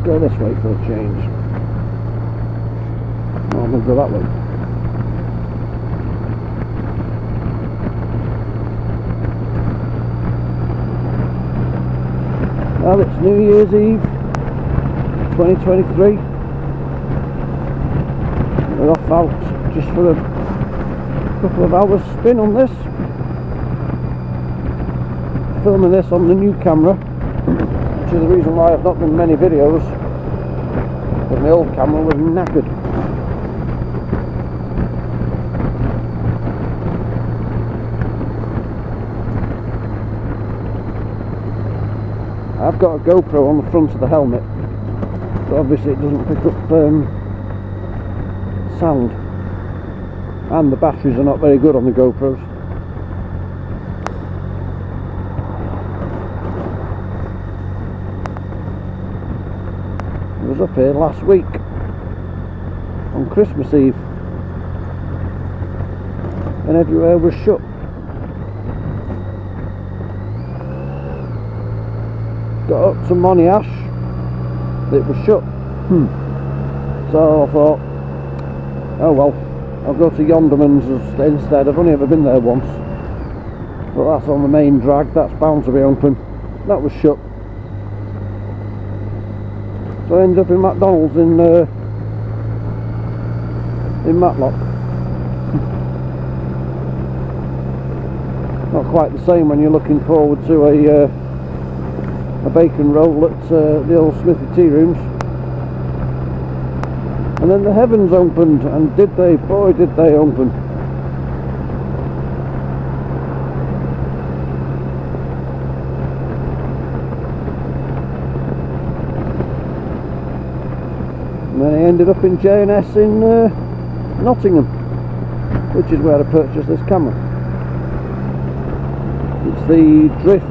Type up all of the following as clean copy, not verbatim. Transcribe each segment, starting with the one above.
Let's go this way for a change. Oh, I'm going to go that way. Well, it's New Year's Eve 2023. We're off out just for a couple of hours spin on this. Filming this on the new camera, which is the reason why I've not done many videos, because my old camera was knackered. I've got a GoPro on the front of the helmet, but obviously it doesn't pick up sound, and the batteries are not very good on the GoPros. I was up here last week on Christmas Eve and everywhere was shut. Got up to Monyash, it was shut. So I thought, oh well, I'll go to Yonderman's instead. I've only ever been there once, but that's on the main drag, that's bound to be open. That was shut. So I ended up in McDonald's in Matlock. Not quite the same when you're looking forward to a bacon roll at the old Smithy Tearooms. And then the heavens opened, and did they, boy did they open. And then I ended up in J&S in Nottingham, which is where I purchased this camera. It's the Drift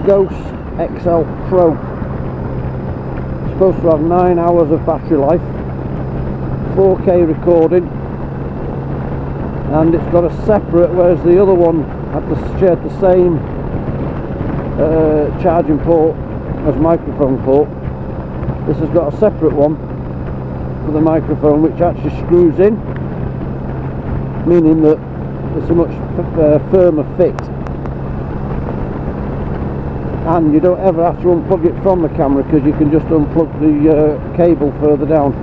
Ghost XL Pro. It's supposed to have 9 hours of battery life, 4K recording, and it's got a separate, whereas the other one had shared the same charging port as microphone port. This has got a separate one for the microphone, which actually screws in, meaning that it's a much firmer fit, and you don't ever have to unplug it from the camera, because you can just unplug the cable further down.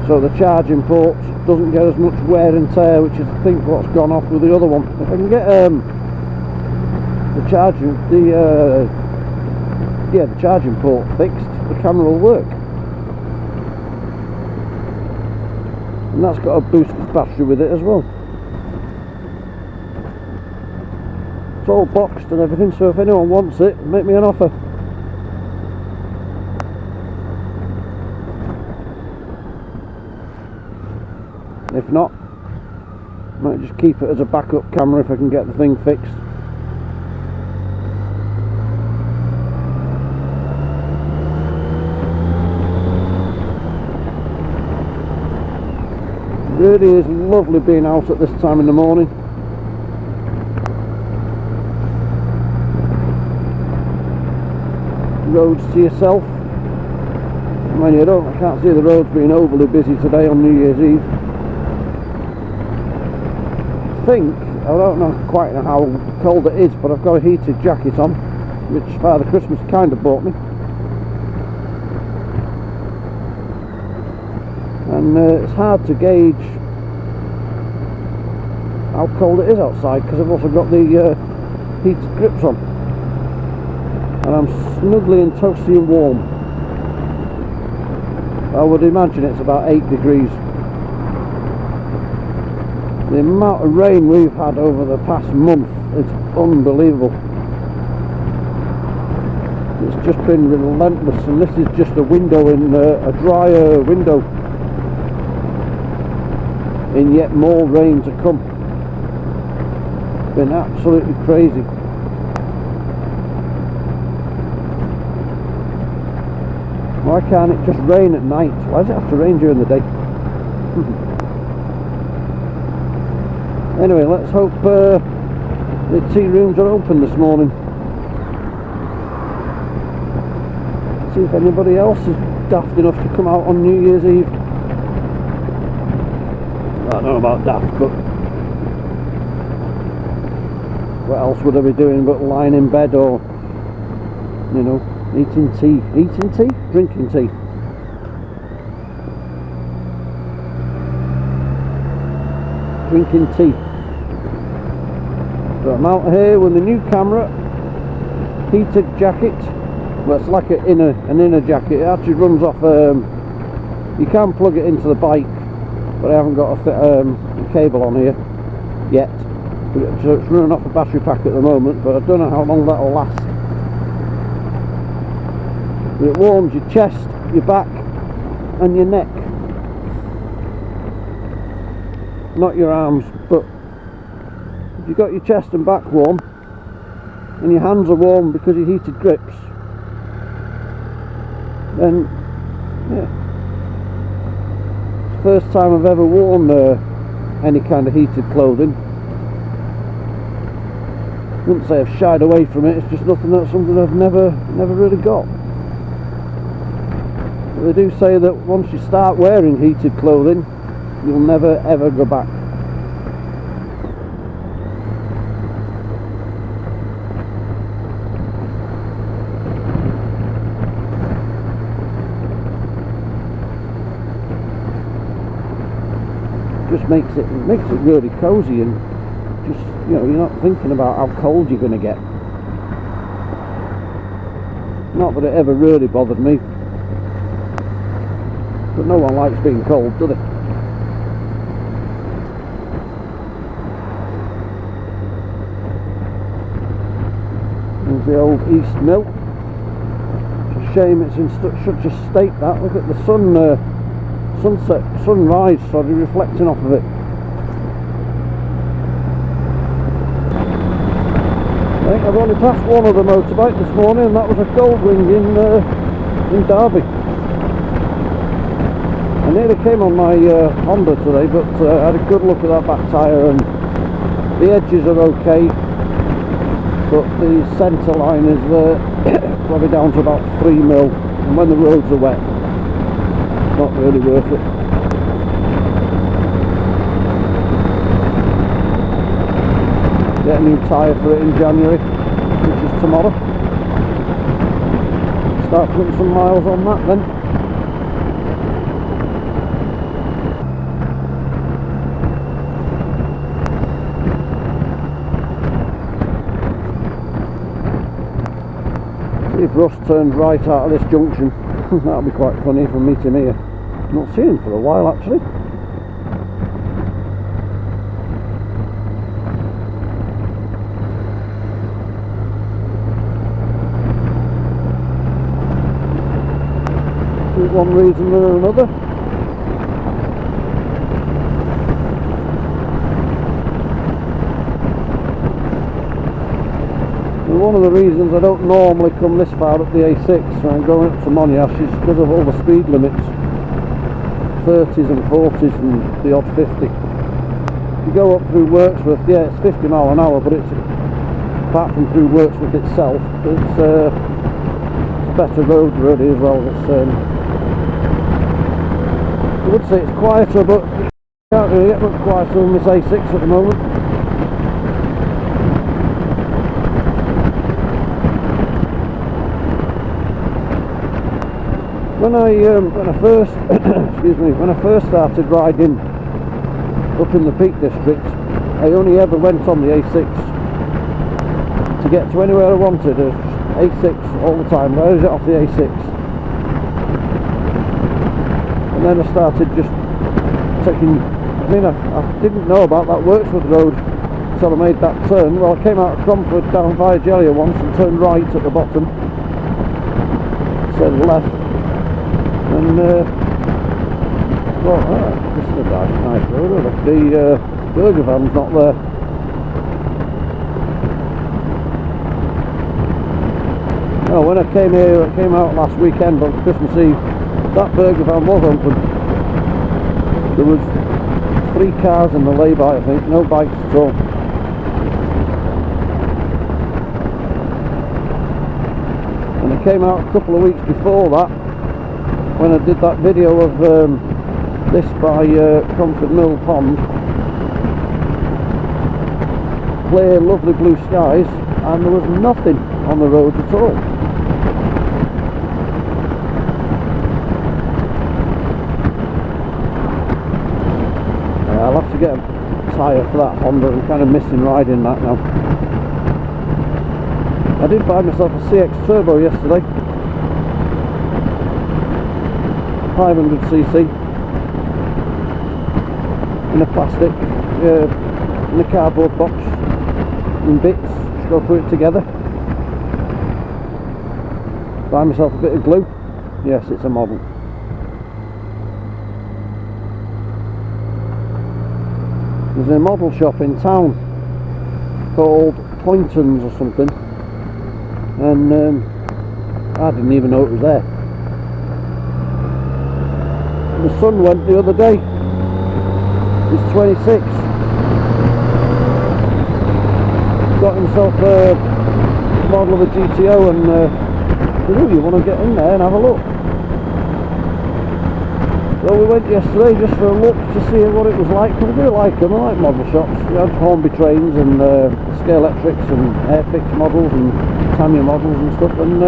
So the charging port doesn't get as much wear and tear, which is I think what's gone off with the other one. If I can get the charging port fixed, the camera will work. And that's got a boosted battery with it as well. It's all boxed and everything, so if anyone wants it, make me an offer. If not, I might just keep it as a backup camera if I can get the thing fixed. It really is lovely being out at this time in the morning. Roads to yourself. When you don't, I can't see the roads being overly busy today on New Year's Eve. I don't know quite how cold it is, but I've got a heated jacket on, which Father Christmas kind of bought me. And it's hard to gauge how cold it is outside, because I've also got the heated grips on, and I'm snugly and toasty and warm. I would imagine it's about 8 degrees. The amount of rain we've had over the past month is unbelievable. It's just been relentless, and this is just a window in a drier window in yet more rain to come. It's been absolutely crazy. Why can't it just rain at night? Why does it have to rain during the day? Anyway, let's hope the tea rooms are open this morning. See if anybody else is daft enough to come out on New Year's Eve. I don't know about daft, but what else would I be doing but lying in bed or, you know, eating tea? Eating tea? Drinking tea. Drinking tea. So I'm out here with the new camera, heated jacket. Well, it's like an inner jacket. It actually runs off. You can plug it into the bike, but I haven't got a cable on here yet. So it's running off a battery pack at the moment, but I don't know how long that'll last. But it warms your chest, your back, and your neck. Not your arms, but if you've got your chest and back warm, and your hands are warm because of heated grips, then yeah, it's the first time I've ever worn any kind of heated clothing. I wouldn't say I've shied away from it, it's just something I've never really got. But they do say that once you start wearing heated clothing, you'll never ever go back. Just makes it really cozy, and just, you know, you're not thinking about how cold you're going to get. Not that it ever really bothered me, but no one likes being cold, do they? There's the old East Mill. It's a shame it's in such a state. That, look at the sunrise sort of reflecting off of it. I think I've only passed one other motorbike this morning, and that was a Goldwing in Derby. I nearly came on my Honda today, but I had a good look at that back tyre, and the edges are okay, but the centre line is probably down to about 3 mil, and when the roads are wet, it's not really worth it. Get a new tyre for it in January, which is tomorrow. Start putting some miles on that then. See if Russ turns right out of this junction. That'll be quite funny if I meet him here. Not seen him for a while actually. For one reason or another. And one of the reasons I don't normally come this far up the A6 when I'm going up to Monyash is because of all the speed limits. 30s and 40s and the odd 50. If you go up through Wirksworth, yeah, it's 50 mile an hour, but it's, apart from through Wirksworth itself, it's a better road really as well. It's I would say it's quieter, but you can't really get much quieter on this A6 at the moment. When I first when I first started riding up in the Peak District, I only ever went on the A6 to get to anywhere I wanted. A6 all the time. Where is it off the A6? And then I started just taking. I mean, I didn't know about that Wirksworth road until I made that turn. Well, I came out of Cromford down via Jellier once and turned right at the bottom, turned left. And thought, this is a nice road. Look, the burger van's not there. Oh, when I came here, I came out last weekend on Christmas Eve. That burger van was open. There was 3 cars in the lay-by, I think, no bikes at all. And I came out a couple of weeks before that, when I did that video of this by Comfort Mill Pond. Clear, lovely blue skies, and there was nothing on the roads at all. I'll have to get a tyre for that Honda. I'm kind of missing riding that now. I did buy myself a CX Turbo yesterday, 500cc, in a plastic, in a cardboard box, in bits. Just got to put it together. Buy myself a bit of glue. Yes, it's a model. There's a model shop in town called Poynton's or something, and I didn't even know it was there. My son went the other day. He's 26. Got himself a model of a GTO and said, "Oh, you want to get in there and have a look?" So we went yesterday just for a look to see what it was like, because I do like them. I like model shops. We had Hornby trains and Scalextrics and Airfix models and Tamiya models and stuff, and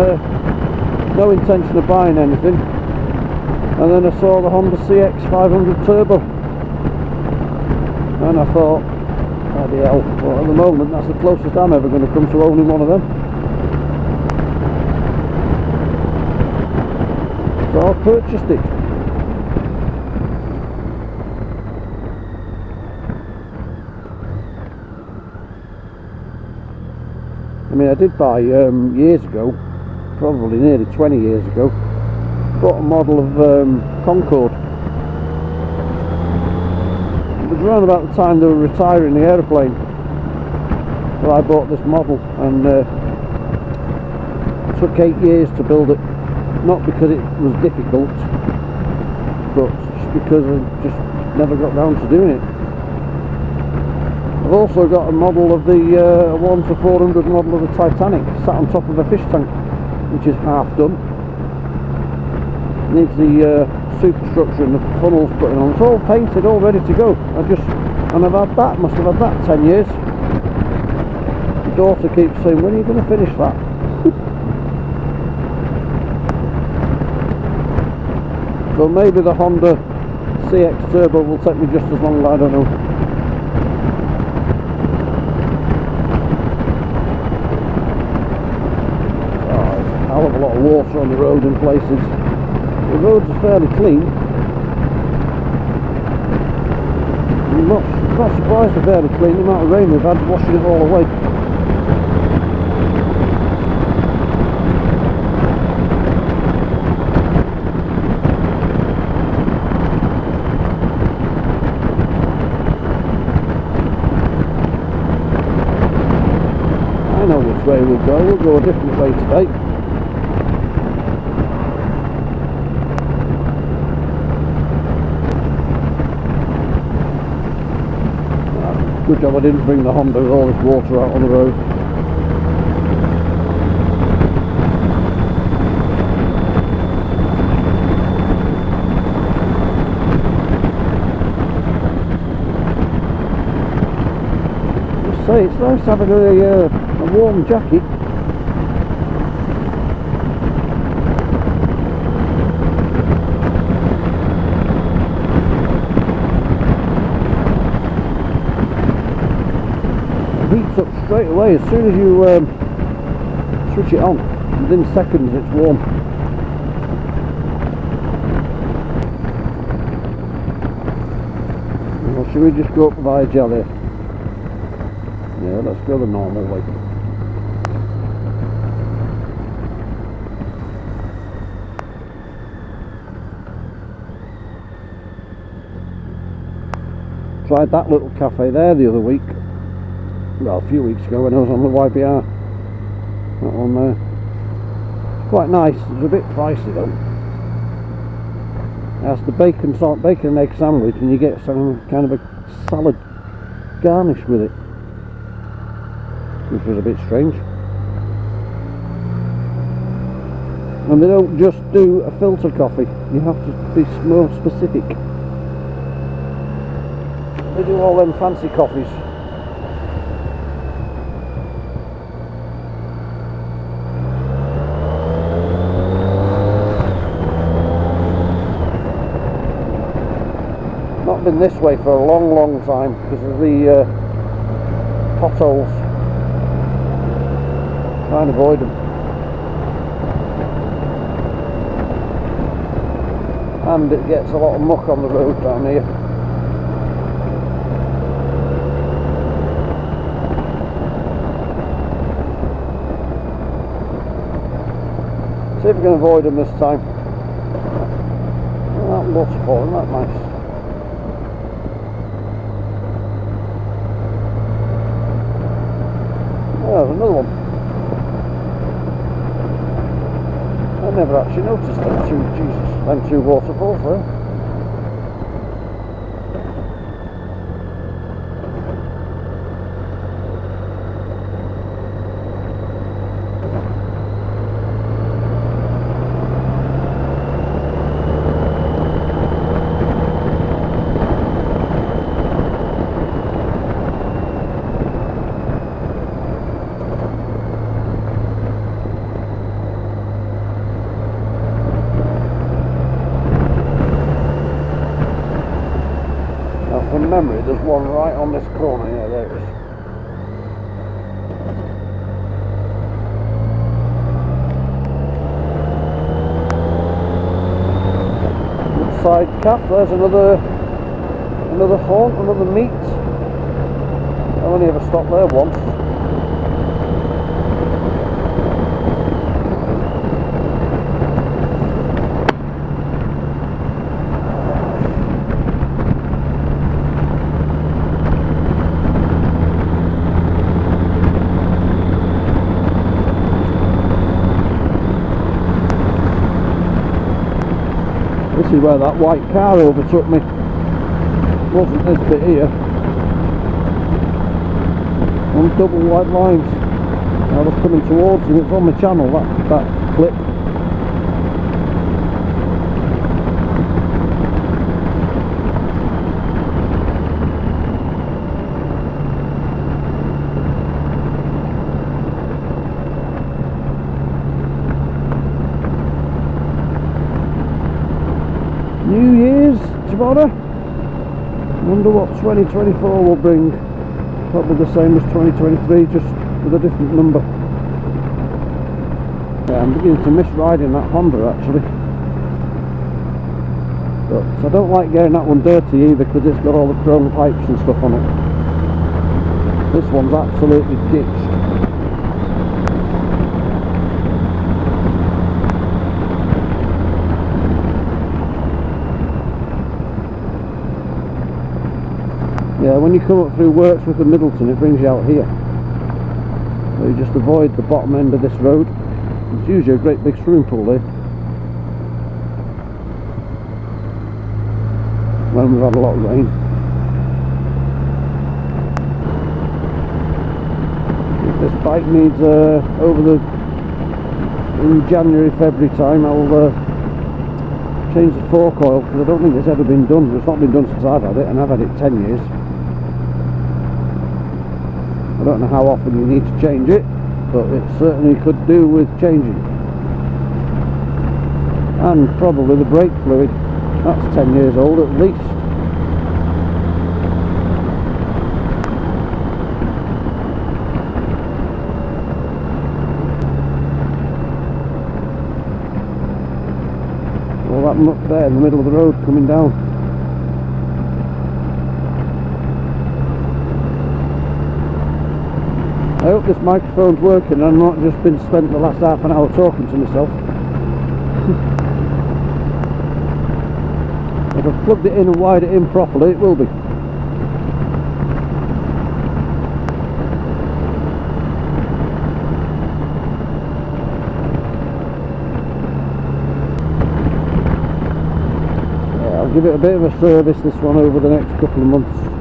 no intention of buying anything. And then I saw the Honda CX 500 Turbo, and I thought, bloody hell, well, at the moment that's the closest I'm ever going to come to owning one of them. So I purchased it. I mean, I did buy years ago, probably nearly 20 years ago, bought a model of Concorde. It was around about the time they were retiring the aeroplane, so I bought this model, and it took 8 years to build it. Not because it was difficult, but just because I just never got round to doing it. I've also got a model of the 1 to 400 model of the Titanic, sat on top of a fish tank, which is half done. Needs the superstructure and the funnels putting on. It's all painted, all ready to go. And I've had that, must have had that 10 years. My daughter keeps saying, "When are you going to finish that?" So maybe the Honda CX Turbo will take me just as long, I don't know. A lot of water on the road in places. The roads are fairly clean. I'm not surprised they're fairly clean. The amount of rain we've had washing it all away. I know which way we'll go. We'll go a different way today. Good job I didn't bring the Honda with all this water out on the road. Just say, it's nice having a warm jacket. Heats up straight away as soon as you switch it on. Within seconds it's warm. Well, should we just go up via Jelly? Yeah, let's go the normal way. Tried that little cafe there the other week. Well, a few weeks ago when I was on the YBR. That one there. Quite nice. It was a bit pricey though. That's the bacon and egg sandwich, and you get some kind of a salad garnish with it, which was a bit strange. And they don't just do a filter coffee, you have to be more specific. They do all them fancy coffees. Not been this way for a long time because of the potholes. Try and avoid them. And it gets a lot of muck on the road down here. See if we can avoid them this time. Oh, that waterfall, isn't that nice? Oh, there's another one. I never actually noticed them two waterfalls there. From memory, there's one right on this corner. Yeah, there it is. Side calf. There's another haunt, another meet. I only ever stopped there once. This is where that white car overtook me. It wasn't this bit here. On double white lines. I was coming towards him. It's on the channel, that clip. New Year's tomorrow. Wonder what 2024 will bring. Probably the same as 2023, just with a different number. Yeah, I'm beginning to miss riding that Honda actually. But I don't like getting that one dirty either because it's got all the chrome pipes and stuff on it. This one's absolutely ditched. Yeah, when you come up through Worksworth and Middleton, it brings you out here. So you just avoid the bottom end of this road. It's usually a great big swimming pool there. When we've had a lot of rain. If this bike needs in January, February time, I'll change the fork oil because I don't think it's ever been done. It's not been done since I've had it, and I've had it 10 years. I don't know how often you need to change it, but it certainly could do with changing. And probably the brake fluid, that's 10 years old at least. All that muck there in the middle of the road coming down. I hope this microphone's working and I'm not just been spent the last half an hour talking to myself. If I've plugged it in and wired it in properly, it will be. Yeah, I'll give it a bit of a service, this one, over the next couple of months.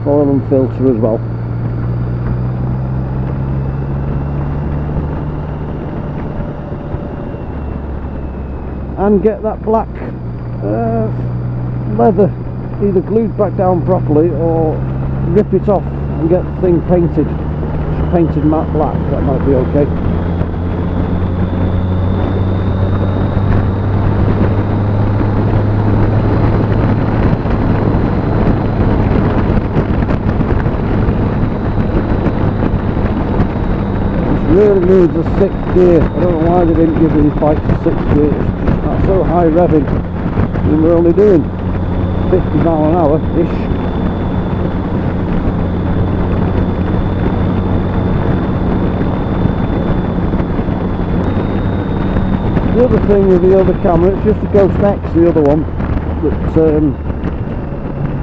Oil and filter as well. and get that black leather either glued back down properly or rip it off and get the thing painted, painted matte black. That might be okay. Really needs a 6th gear. I don't know why they didn't give these bikes a 6th gear. That's so high revving, and we're only doing 50 mile an hour ish. The other thing with the other camera, it's just a Ghost X, the other one, that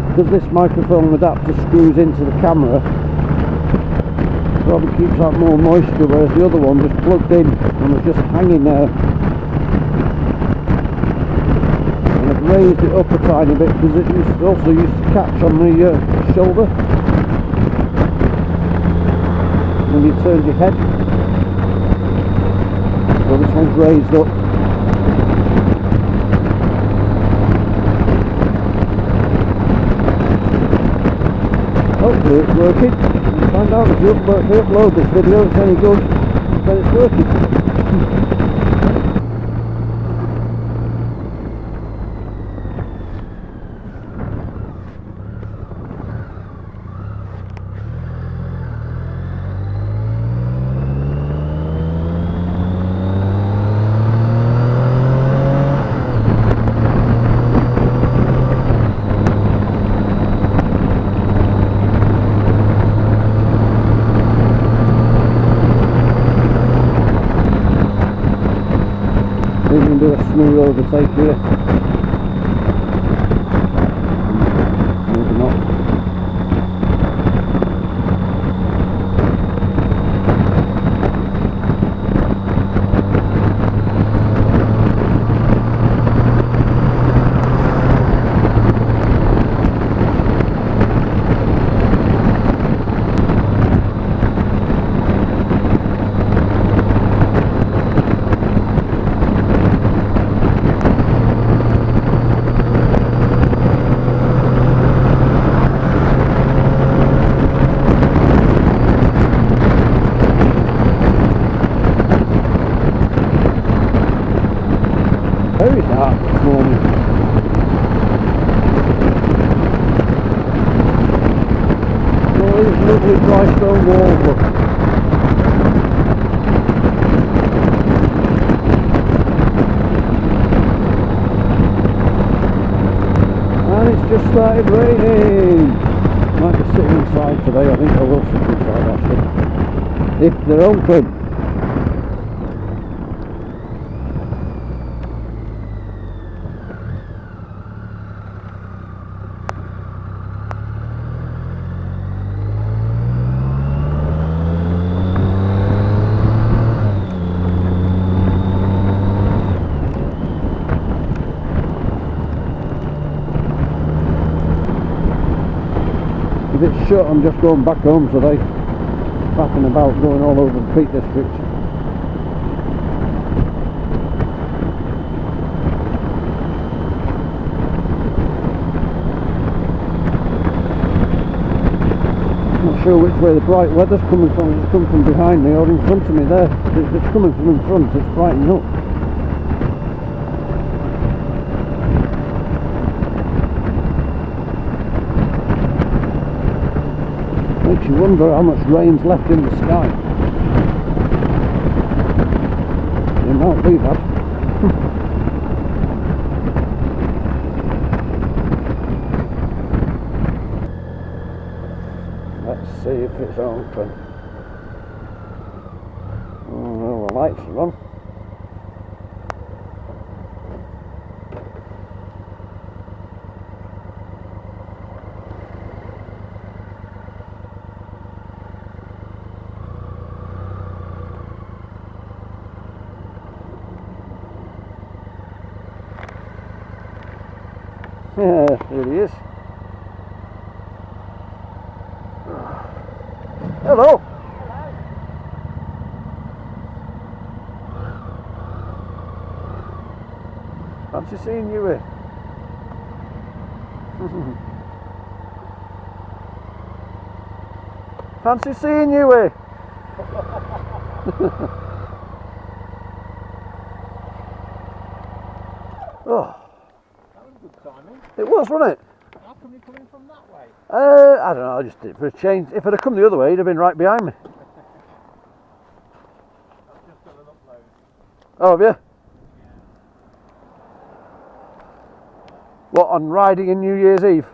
because this microphone adapter screws into the camera, probably keeps out more moisture, whereas the other one just plugged in and was just hanging there. And I've raised it up a tiny bit because it also used to catch on the shoulder when you turned your head. So this one's raised up. Hopefully it's working. Find out if you upload this video, it's any good, then it's working. We can do a smooth overtake here. Maybe not. Very dark this morning. All these lovely dry stone walls, look. And it's just started raining. Might be sitting inside today. I think I will sit inside actually, if they're open. If it's shut, I'm just going back home today, faffing about, going all over the Peak District. Not sure which way the bright weather's coming from. It's come from behind me or in front of me there. If it's coming from in front, it's brightening up. Makes you wonder how much rain's left in the sky. It might be that. Let's see if it's open. Oh, well, the lights are on. Yeah, there he is. Hello. Fancy seeing you here. Fancy seeing you here. Oh. That was good timing. It was, wasn't it? How come you're coming from that way? I don't know, I just did it for a change. If I'd have come the other way, he'd have been right behind me. I've just done an upload. Oh, have you? Yeah. What, on riding in New Year's Eve?